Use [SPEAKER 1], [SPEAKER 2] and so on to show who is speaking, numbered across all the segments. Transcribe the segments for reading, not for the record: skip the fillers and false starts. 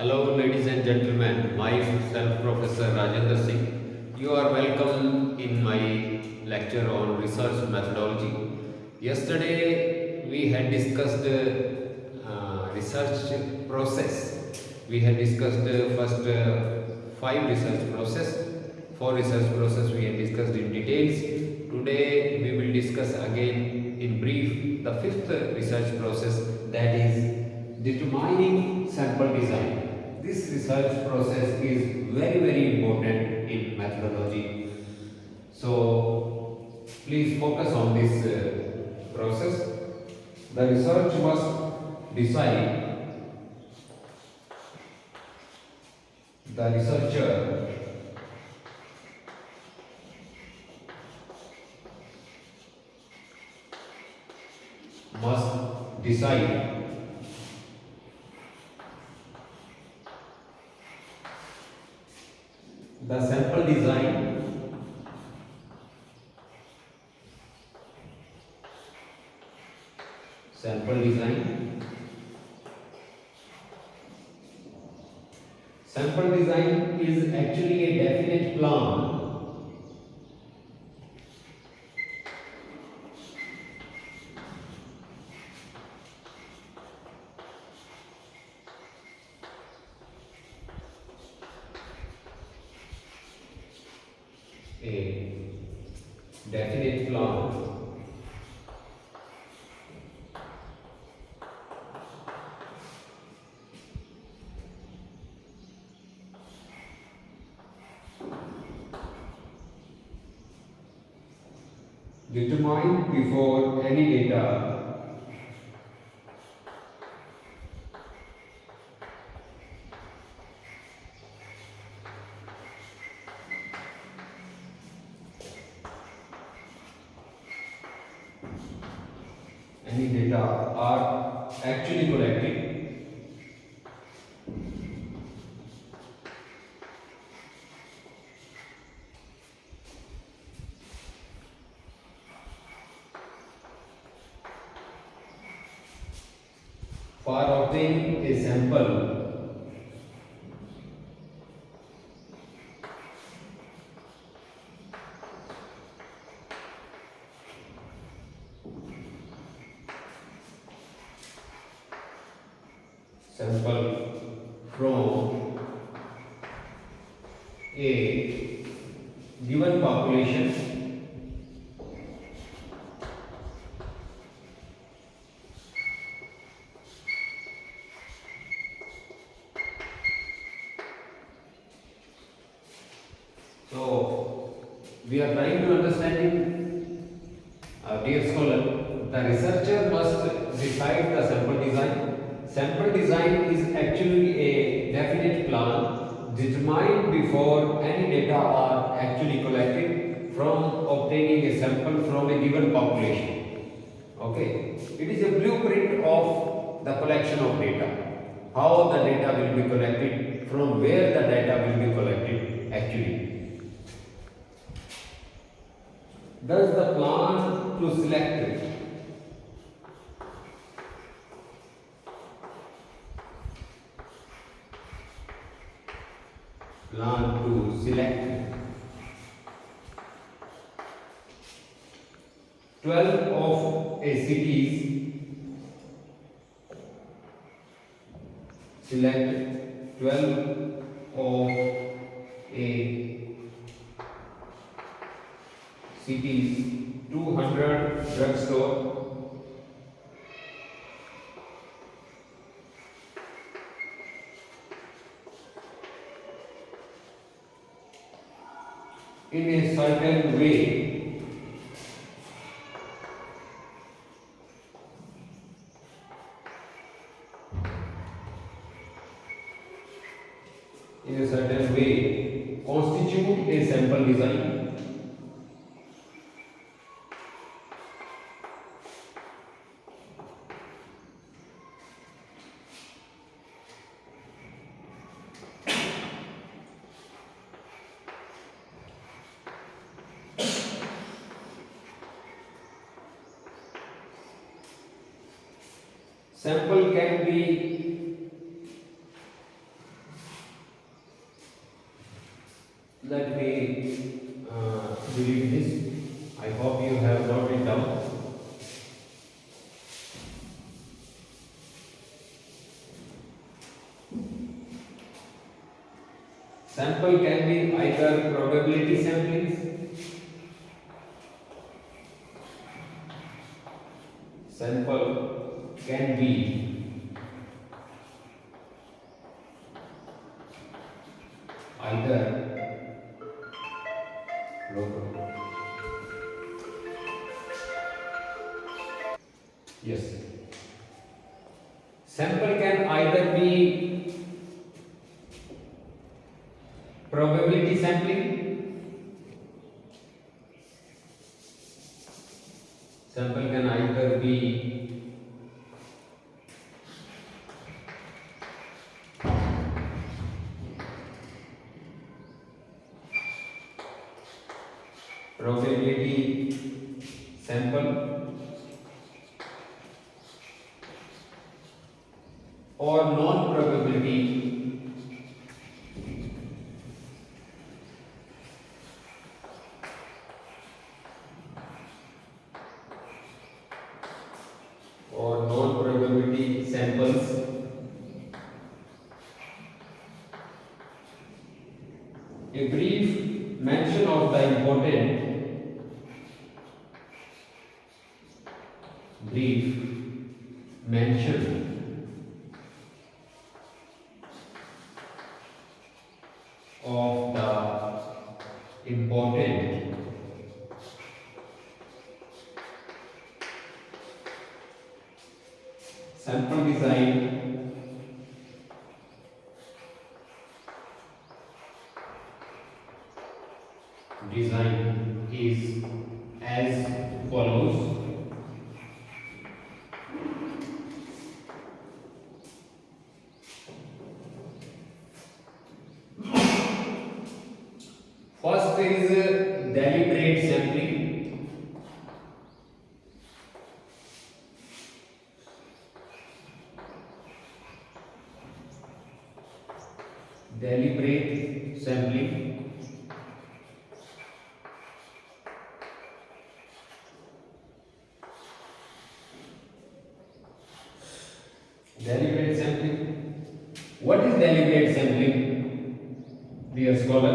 [SPEAKER 1] Hello, ladies and gentlemen. Myself, Professor Rajendra Singh. You are welcome in my lecture on research methodology. Yesterday, we had discussed research process. We had discussed first five research process. Four research process we had discussed in details. Today, we will discuss again in brief the fifth research process, that is determining sample design. This research process is very important in methodology. So please focus on this process. The research must decide, the researcher must decide the sample design sample design sample design is actually a definite plan a definite plan determined before any data are actually collected for obtaining a sample from a given population so we are trying to understanding, dear scholar, the researcher must decide the sample design. Sample design is actually a definite plan determined before any data are actually collected from obtaining a sample from a given population. Okay, it is a blueprint of the collection of data. How the data will be collected, from where the data will be collected actually. Thus, the plan to select plan to select 12 of a cities, select 12 of a cities, 200 drugstore, in a certain way, constitute a sample design. Sample can be Let me delete this. I hope you have noted it down. Sample can be either probability samplings. Sample can be either yes. Sample can either be probability sampling. Sample can either be probability sample or non-probability samples. A brief mention of the important of the important sample design is as follows. First is deliberate sampling. Deliberate sampling. Deliberate sampling. What is deliberate sampling, dear scholar?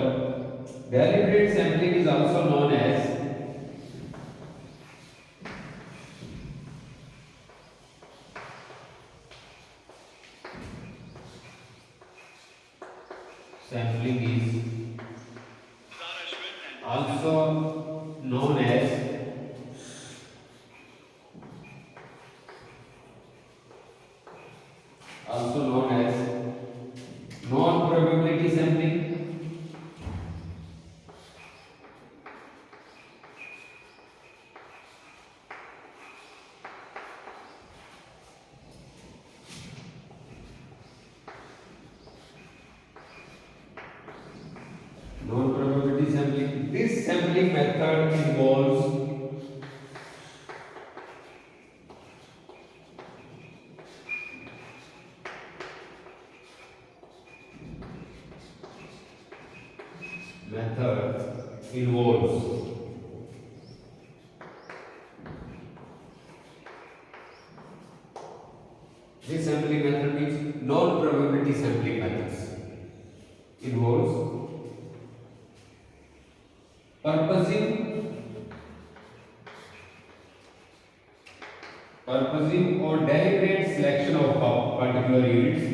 [SPEAKER 1] Deliberate sampling is also known as sampling is also known as non-probability sampling. Non-probability sampling. This sampling method involves this sampling method means non-probability sampling methods involves purposing or deliberate selection of particular units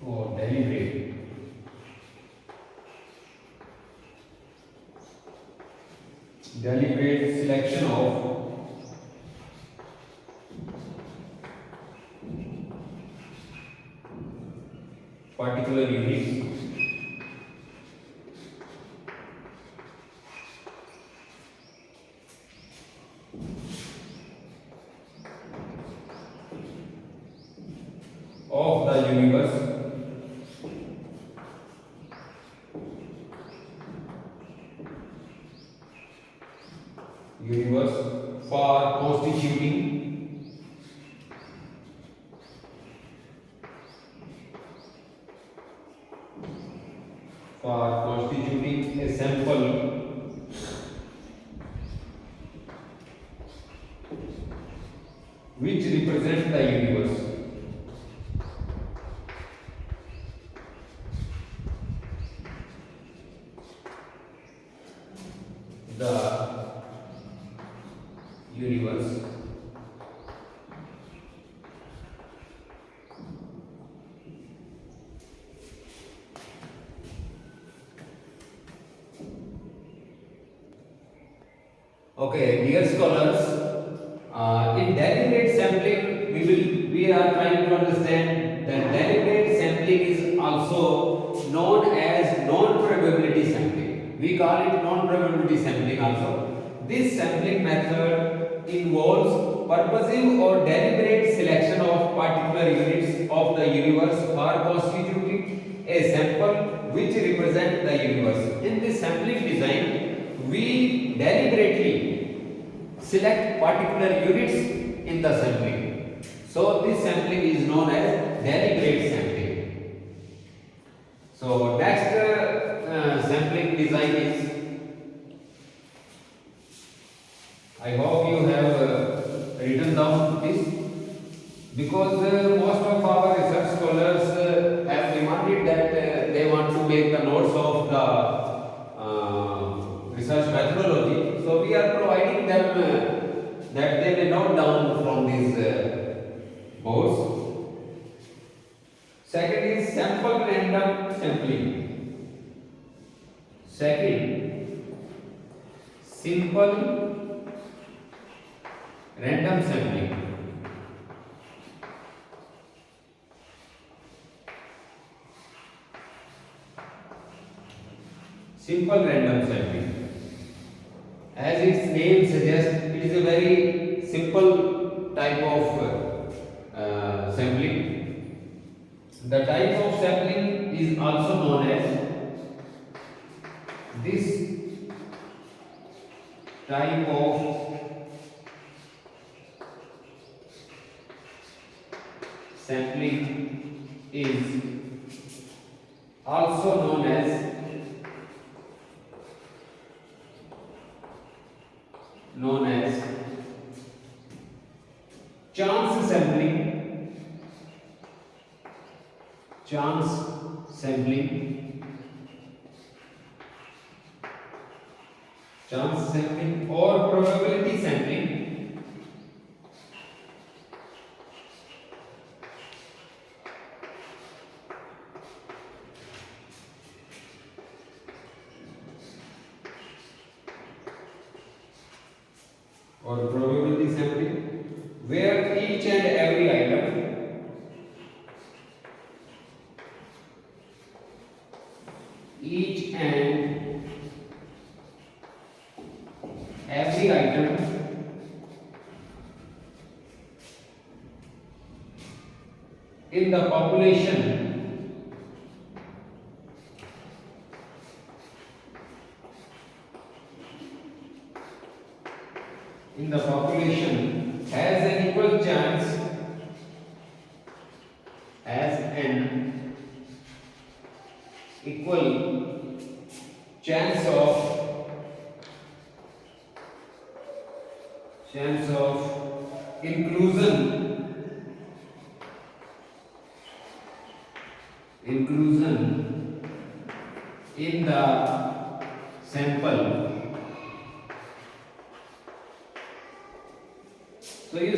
[SPEAKER 1] or deliberate selection of particular units of the universe for constituting for constituting a sample which represent the universe. The universe. Okay, dear scholars, in deliberate sampling, we are trying to understand that deliberate sampling is also known as non-probability sampling. We call it non-probability sampling also. This sampling method involves purposive or deliberate selection of particular units of the universe for constituting a sample which represent the universe. In this sampling design, we deliberately select particular units in the sampling. So this sampling is known as deliberate sampling. So next sampling design is, I hope you have written down this, because most of our research scholars have demanded that they want to make the notes of the research methodology. So we are providing them that they may note down from these boards. Second is sample random sampling. Second, simple random sampling. Simple random sampling. As its name suggests, it is a very simple type of sampling. The type of sampling is also known as, this type of sampling is also known as chance sampling. Chance sampling. Chance sampling or probability sampling. Or probability sampling, where each and every item in the population has an equal chance of inclusion in the sample. So you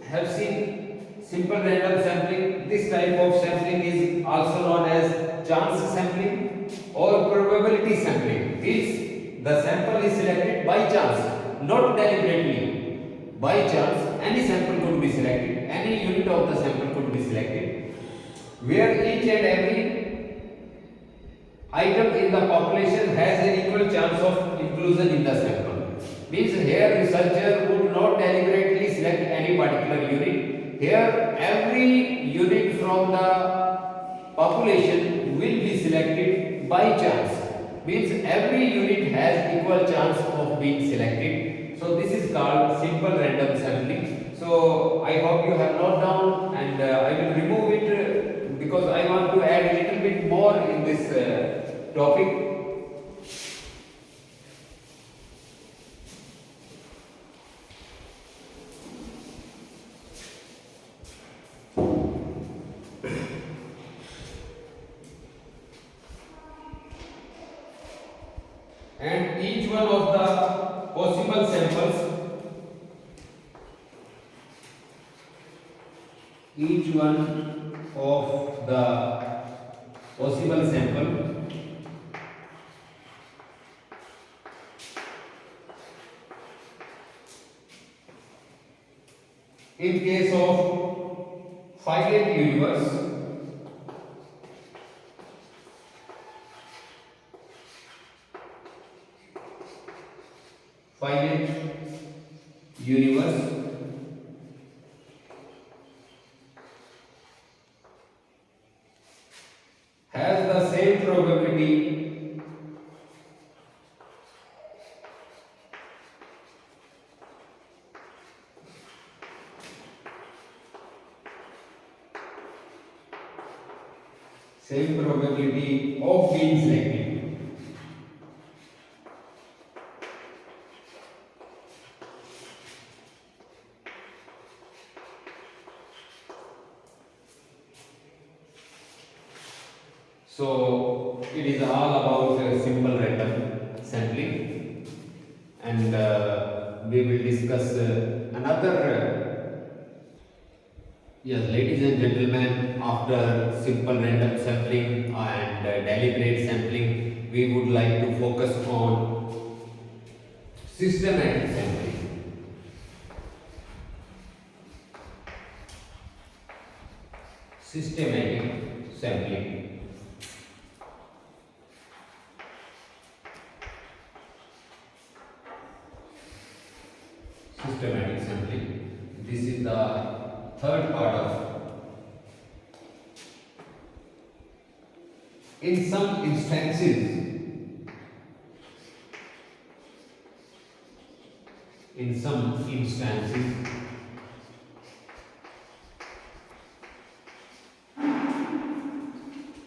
[SPEAKER 1] have seen simple random sampling. This type of sampling is also known as chance sampling or probability sampling. Means the sample is selected by chance, not deliberately. By chance, any sample could be selected, any unit of the sample could be selected, where each and every item in the population has an equal chance of inclusion in the sample. Means here researcher would not deliberately select any particular unit. Here every unit from the population will be selected by chance. Means every unit has equal chance of being selected. So this is called simple random sampling. So I hope you have noted down, and I will remove it because I want to add a little bit more in this topic. And each one of the possible samples, each one of the possible sample in case of finite universe, finite universe has the same probability of being selected. So it is all about simple random sampling, and we will discuss another. Yes, ladies and gentlemen, after simple random sampling and deliberate sampling, we would like to focus on systematic sampling. Systematic sampling. Systematic sampling. This is the third part of. In some instances,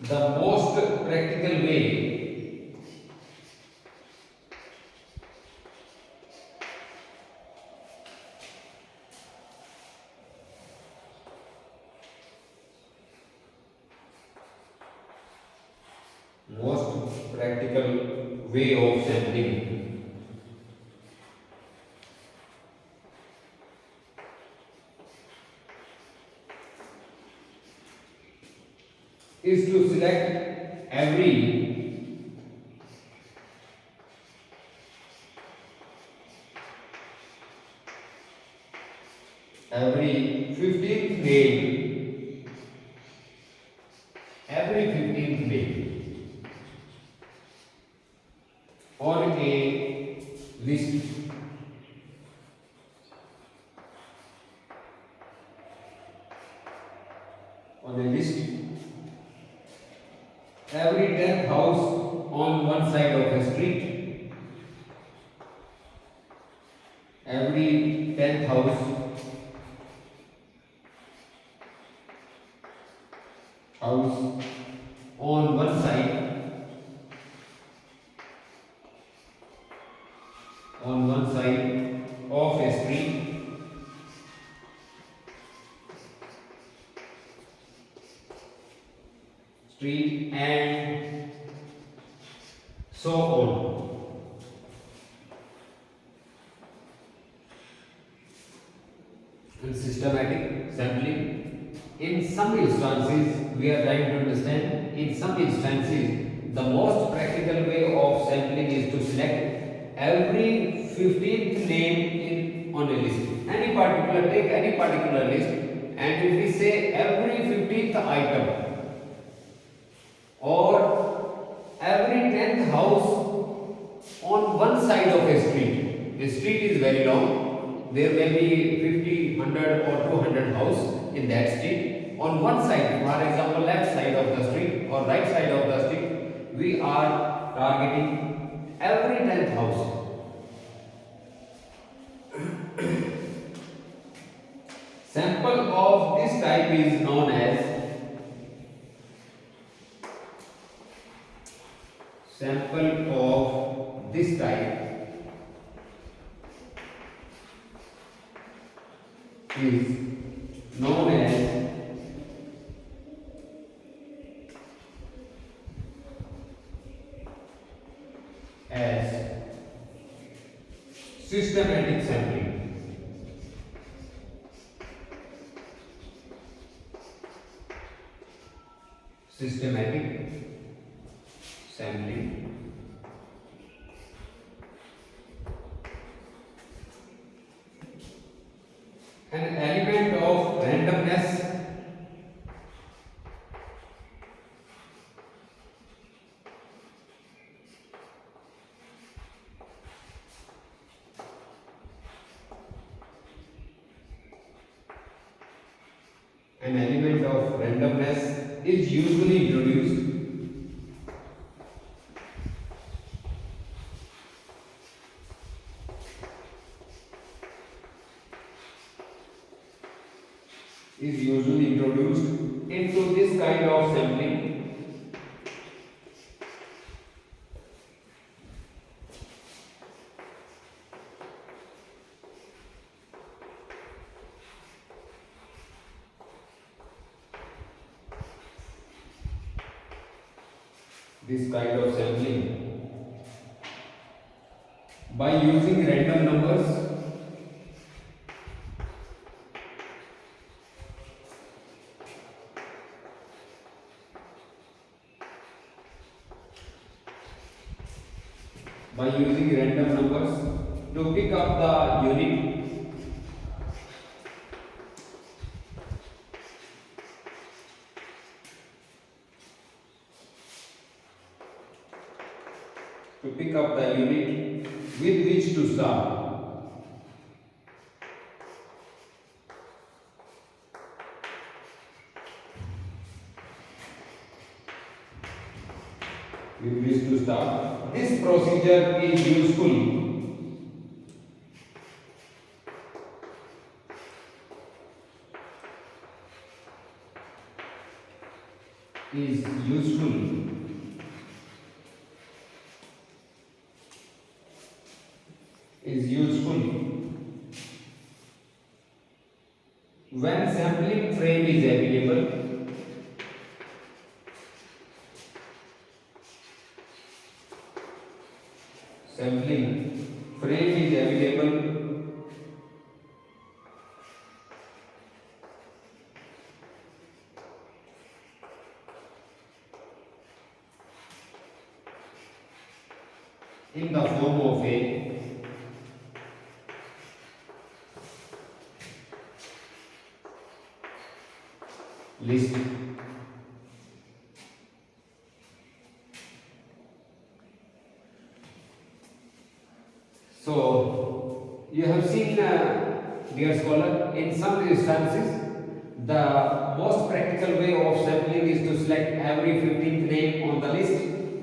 [SPEAKER 1] the most practical way of sampling is to select every 15th name, on a list. Every 10th house on one side of a street. Every 10th house on one side of a street and so on. In systematic sampling, in some instances, we are trying to understand, in some instances, the most practical way of sampling is to select every 15th name on a list. Take any particular list, and if we say every 15th item or every 10th house on one side of a street. The street is very long. There may be 50, 100 or 200 houses in that street. On one side, for example, left side of the street or right side of the street, we are targeting every 10th house. Sample of this type is known as sample of this type is known as systematic sampling. Systematic sampling. An element of randomness is usually introduced into this kind of sampling. This kind of sampling by using random numbers to pick up the unit with which to start. This procedure is useful when sampling frame is available. Sampling frame is available in the form of a list. So you have seen, dear scholar, in some instances the most practical way of sampling is to select every 15th name on the list,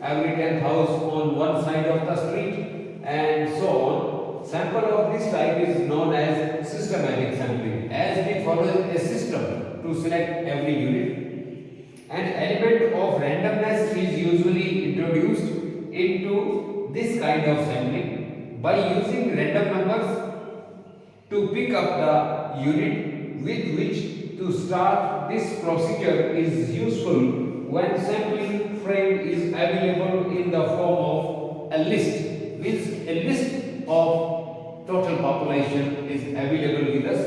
[SPEAKER 1] every 10th house on one side of the street, and so on. Sample of this type is known as systematic sampling, as we follow a system to select every unit. An element of randomness is usually introduced into this kind of sampling by using random numbers to pick up the unit with which to start. This procedure is useful when sampling frame is available in the form of a list, means a list of total population is available with us.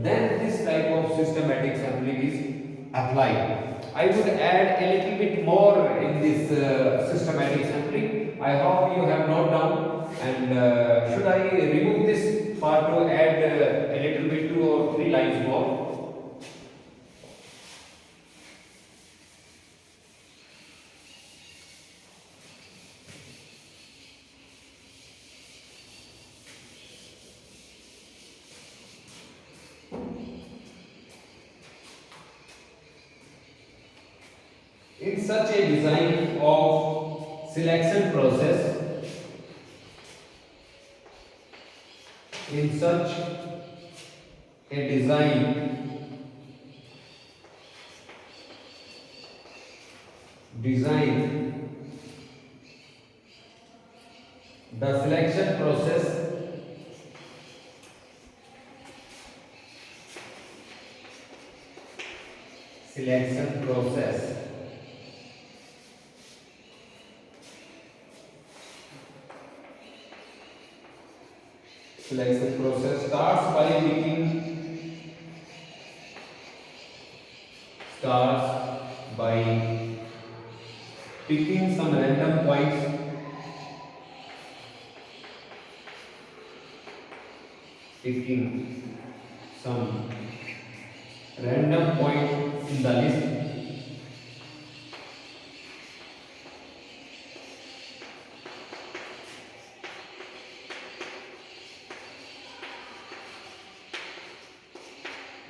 [SPEAKER 1] Then this type of systematic sampling is applied. I would add a little bit more in this systematic sampling. I hope you have noted down. And should I remove this part to add a little bit, 2 or 3 lines more? In such a design of selection process, in such a design The selection process starts by picking some random points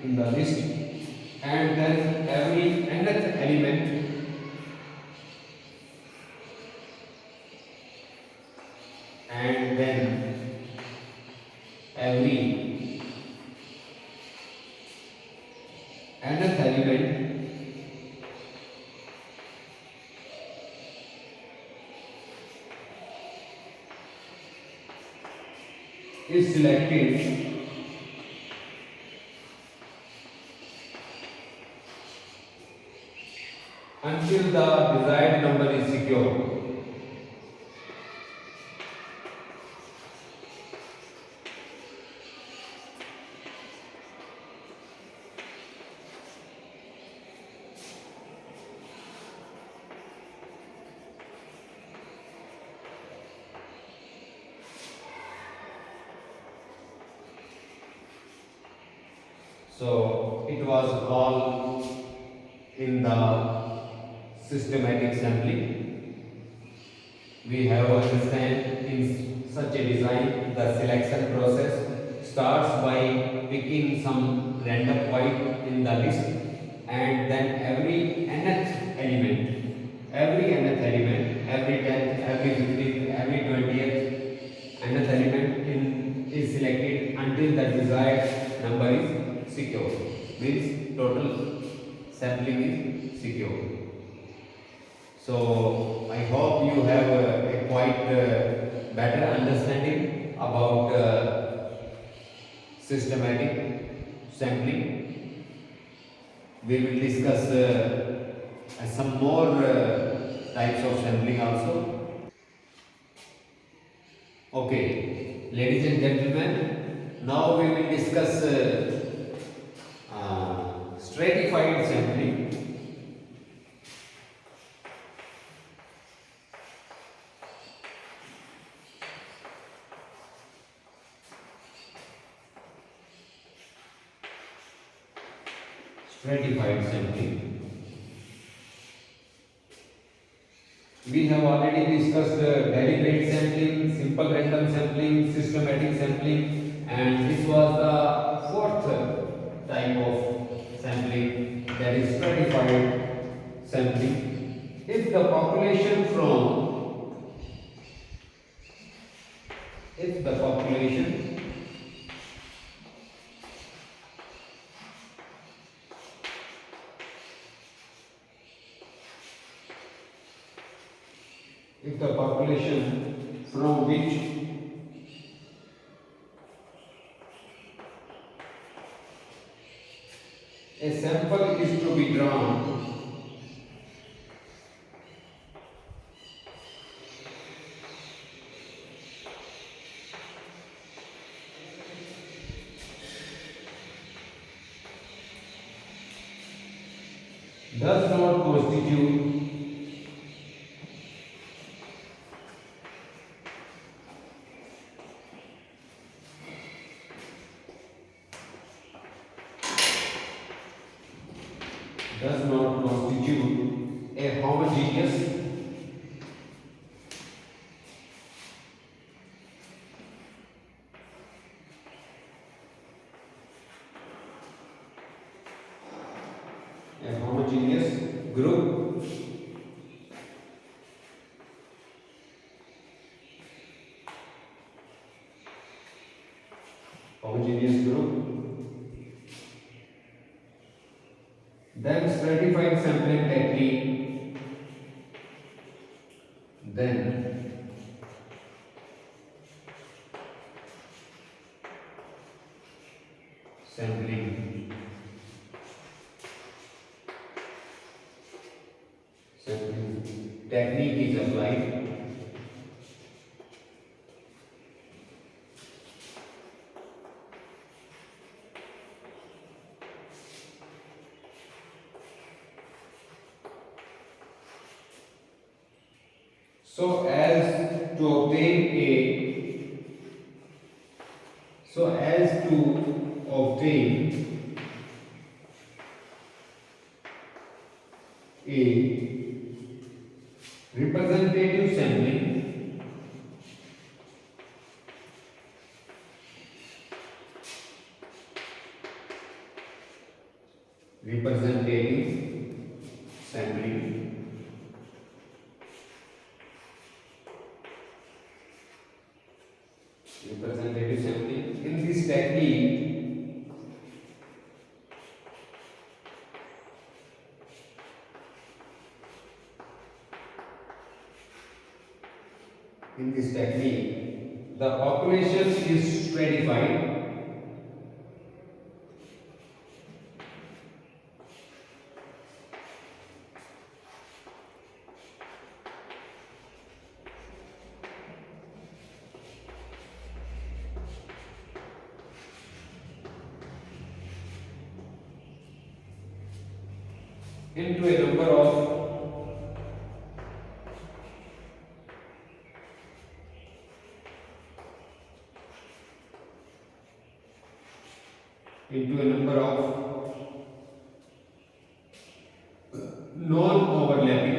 [SPEAKER 1] in the list and then every nth element and then every nth element is selected until the desired number is secure. So it was all in the systematic sampling. We have understand in such a design the selection process starts by picking some random point in the list and then every nth element, every 10th, every 15th, every 20th nth element is selected until the desired number is secure. Means total sampling is secure. So I hope you have a quite better understanding about systematic sampling. We will discuss some more types of sampling also. Okay, ladies and gentlemen, now we will discuss stratified sampling. Stratified sampling. We have already discussed deliberate sampling, simple random sampling, systematic sampling, and this was the fourth type of sampling, that is stratified sampling. If the population if the population from which a sample is to be drawn does not constitute a homogeneous group then stratified sampling technique, then sampling technique is applied. So as to obtain a so as to obtain a representative sampling, representative sampling representative sampling in this technique the population is stratified into a number of non-overlapping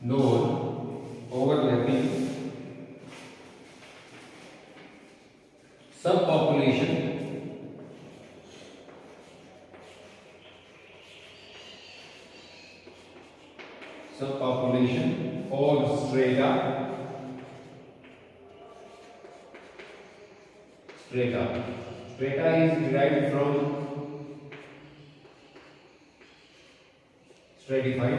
[SPEAKER 1] non-overlapping subpopulation or strata. Strata is derived from stratified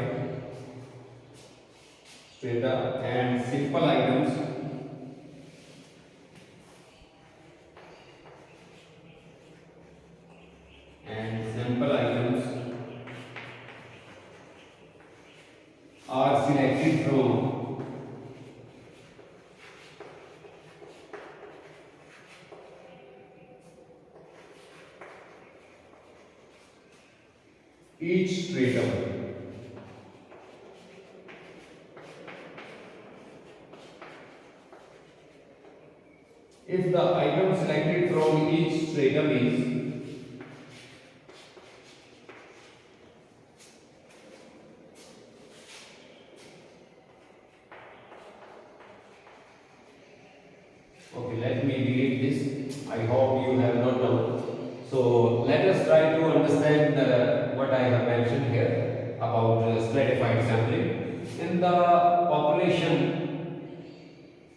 [SPEAKER 1] strata, and simple items are selected from each stratum. If the item selected from each stratum is okay, let me delete this. I hope you have not done. So let us try to understand what I have mentioned here about stratified sampling. In the population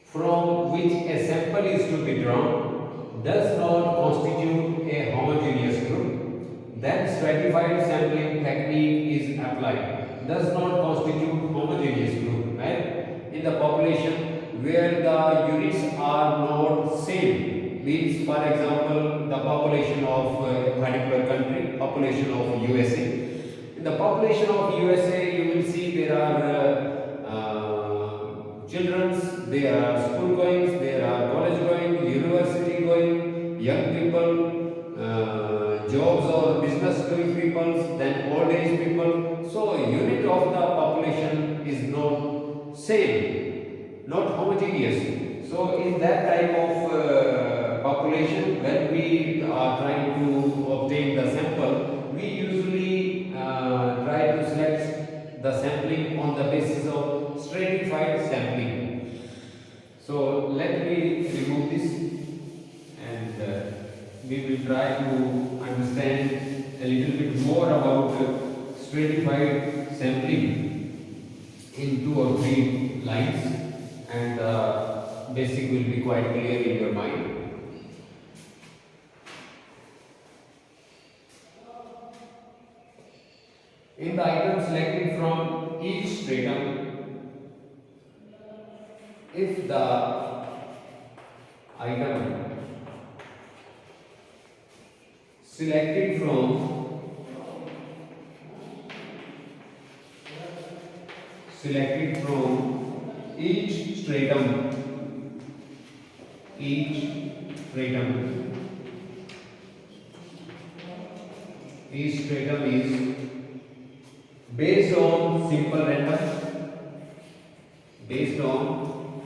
[SPEAKER 1] from which a sample is to be drawn does not constitute a homogeneous group, then stratified sampling technique is applied. Does not constitute homogeneous group, right? In the population where the units are not same, means for example the population of a particular country, population of USA. In the population of USA, you will see there are children's, there are school goings, there are college going, university going, young people, jobs or business doing people, then old age people. So unit of the population is not same, not homogeneous. So in that type of population, when we are trying to obtain the sample, we usually try to select the sampling on the basis of stratified sampling. So let me remove this, and we will try to understand a little bit more about stratified sampling in 2 or 3 lines, and basic will be quite clear in your mind. In the item selected from each stratum, if the item selected from each stratum, each stratum is based on simple random, based on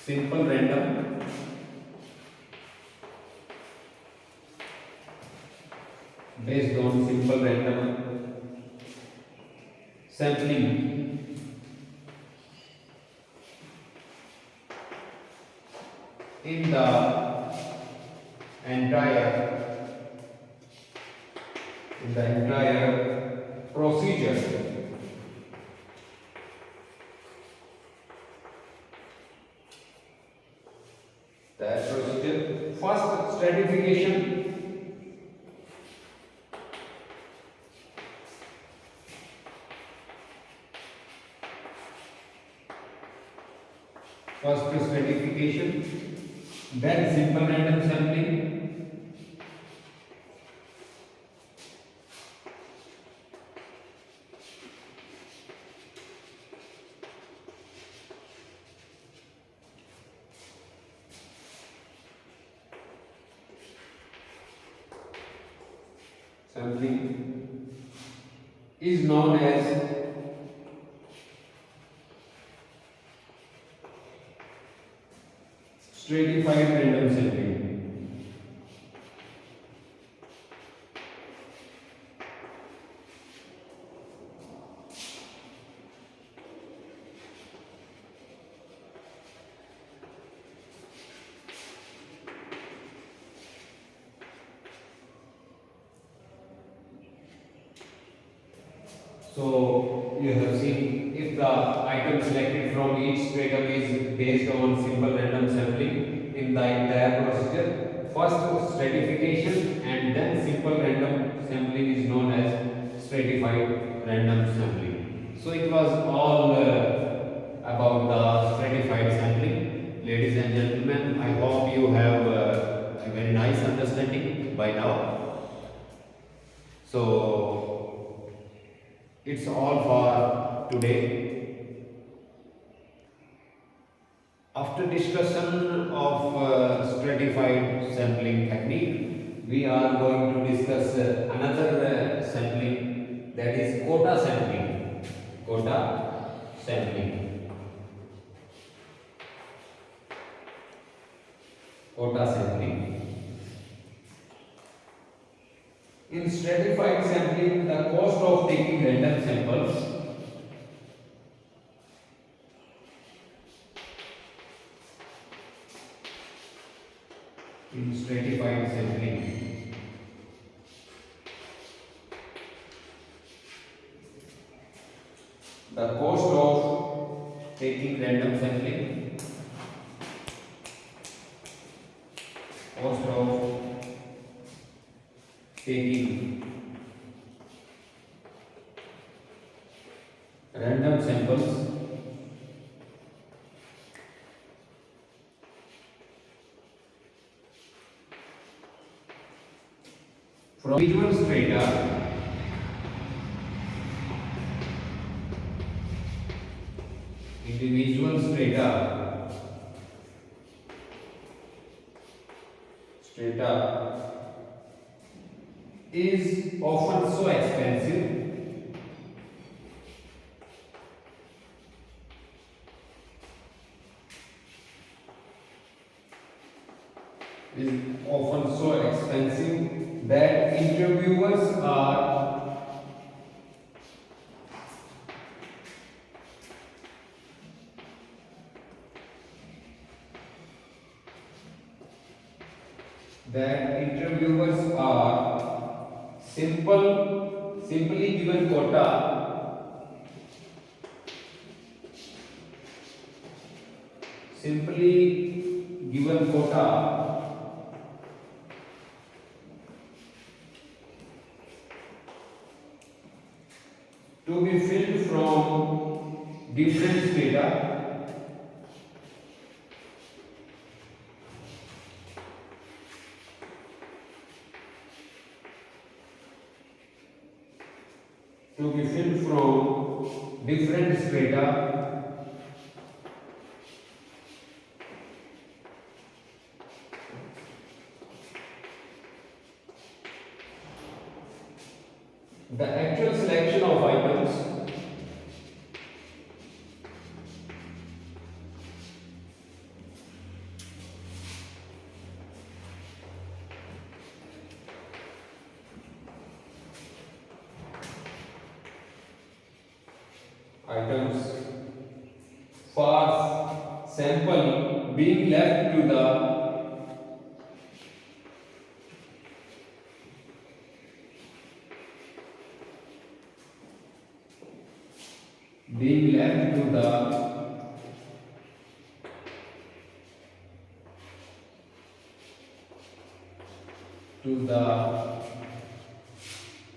[SPEAKER 1] simple random based on simple random sampling in the entire procedure. That procedure, first stratification. First stratification, then simple random sampling, is known as stratified random sampling. So you have seen, if the item selected from each stratum is based on simple random sampling in the entire procedure, first stratification and then simple random sampling is known as stratified random sampling. So it was all about the stratified sampling. Ladies and gentlemen, I hope you have a very nice understanding by now. So it's all for today. After discussion of stratified sampling technique, we are going to discuss another sampling, that is quota sampling. Quota sampling. Quota sampling. In stratified sampling, the cost of taking random samples in stratified sampling, the cost of taking random sampling, cost of taking random samples from individual strata is often so expensive that interviewers are simply given quota to be filled from different strata to be filled from different strata the actual selection of items for sample being left to the being left to the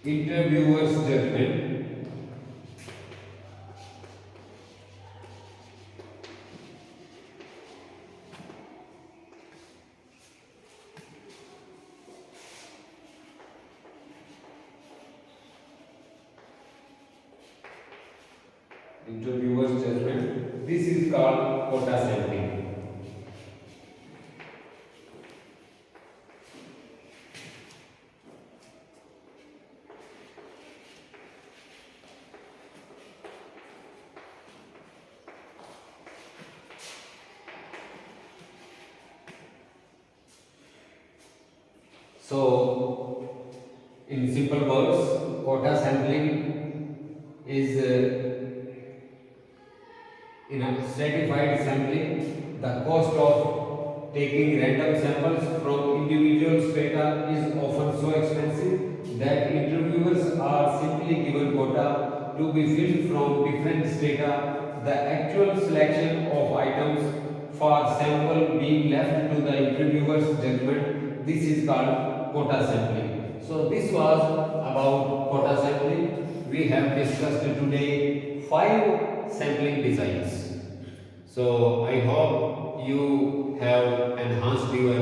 [SPEAKER 1] interviewer's judgment. Interviewer's judgment. This is called quota sampling. So, in simple words, quota sampling is in a stratified sampling. The cost of taking random samples from individual strata is often so expensive that interviewers are simply given quota to be filled from different strata. The actual selection of items for sample being left to the interviewer's judgment. This is called quota sampling. So this was about quota sampling. We have discussed today 5 sampling designs. So I hope you have enhanced your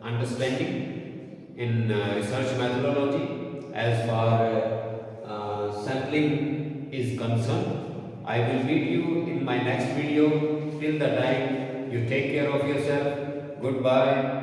[SPEAKER 1] understanding in research methodology as far sampling is concerned. I will meet you in my next video. Till the time, you take care of yourself. Goodbye.